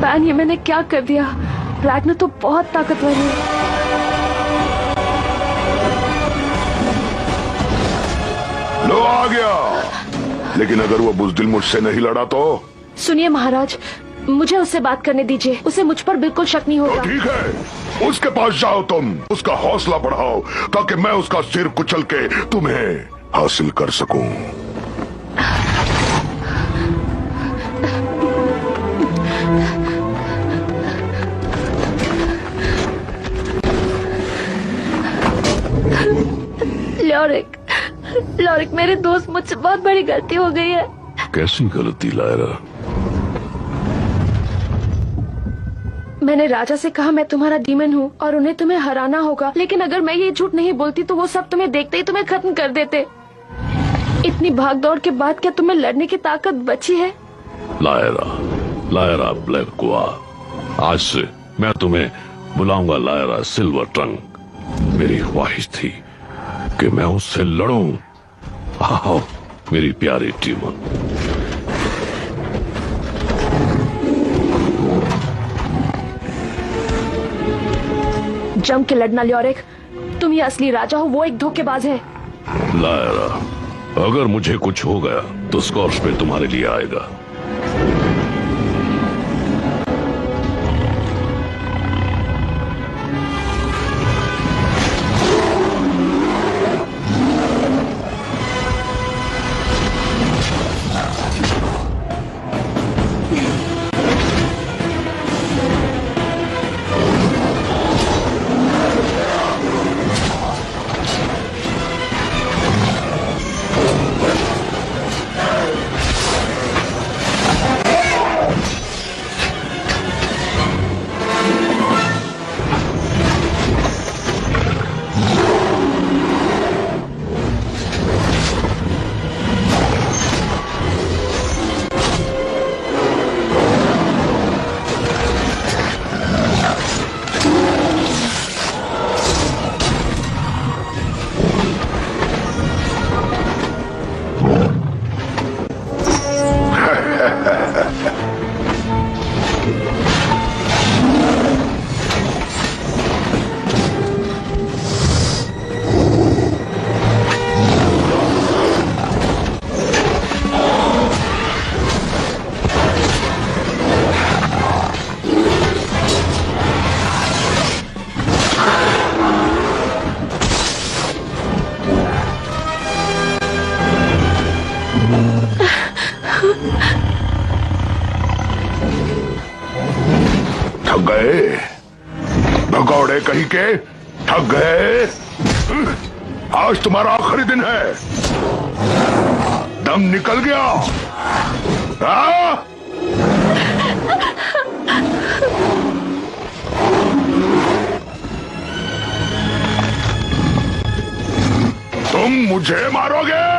Van, ये मैंने क्या कर दिया? रैग्नर तो बहुत ताकतवर है। लो आ गया, लेकिन अगर वो बुज़दिल मुझसे नहीं लड़ा तो? सुनिए महाराज, मुझे उससे बात करने दीजिए। उसे मुझ पर बिल्कुल शक नहीं होगा। तो ठीक है, उसके पास जाओ, तुम उसका हौसला बढ़ाओ ताकि मैं उसका सिर कुचल के तुम्हें हासिल कर सकूं। लॉरिक, मेरे दोस्त, मुझसे बहुत बड़ी गलती हो गई है। कैसी गलती लायरा? मैंने राजा से कहा मैं तुम्हारा डीमन हूँ और उन्हें तुम्हें हराना होगा, लेकिन अगर मैं ये झूठ नहीं बोलती तो वो सब तुम्हें देखते ही तुम्हें खत्म कर देते। इतनी भाग दौड़ के बाद क्या तुम्हें लड़ने की ताकत बची है? लायरा ब्लैकवा, आज से मैं तुम्हें बुलाऊंगा लायरा सिल्वर टंग। मेरी ख्वाहिश थी कि मैं उससे लड़ूं। आओ मेरी प्यारी डीमन। जम के लड़ना ल्योरिक, तुम ये असली राजा हो, वो एक धोखेबाज है। लायरा, अगर मुझे कुछ हो गया तो स्कॉर्च पे तुम्हारे लिए आएगा। थक गए भगौड़े कहीं के? थक गए? आज तुम्हारा आखिरी दिन है। दम निकल गया? तुम मुझे मारोगे?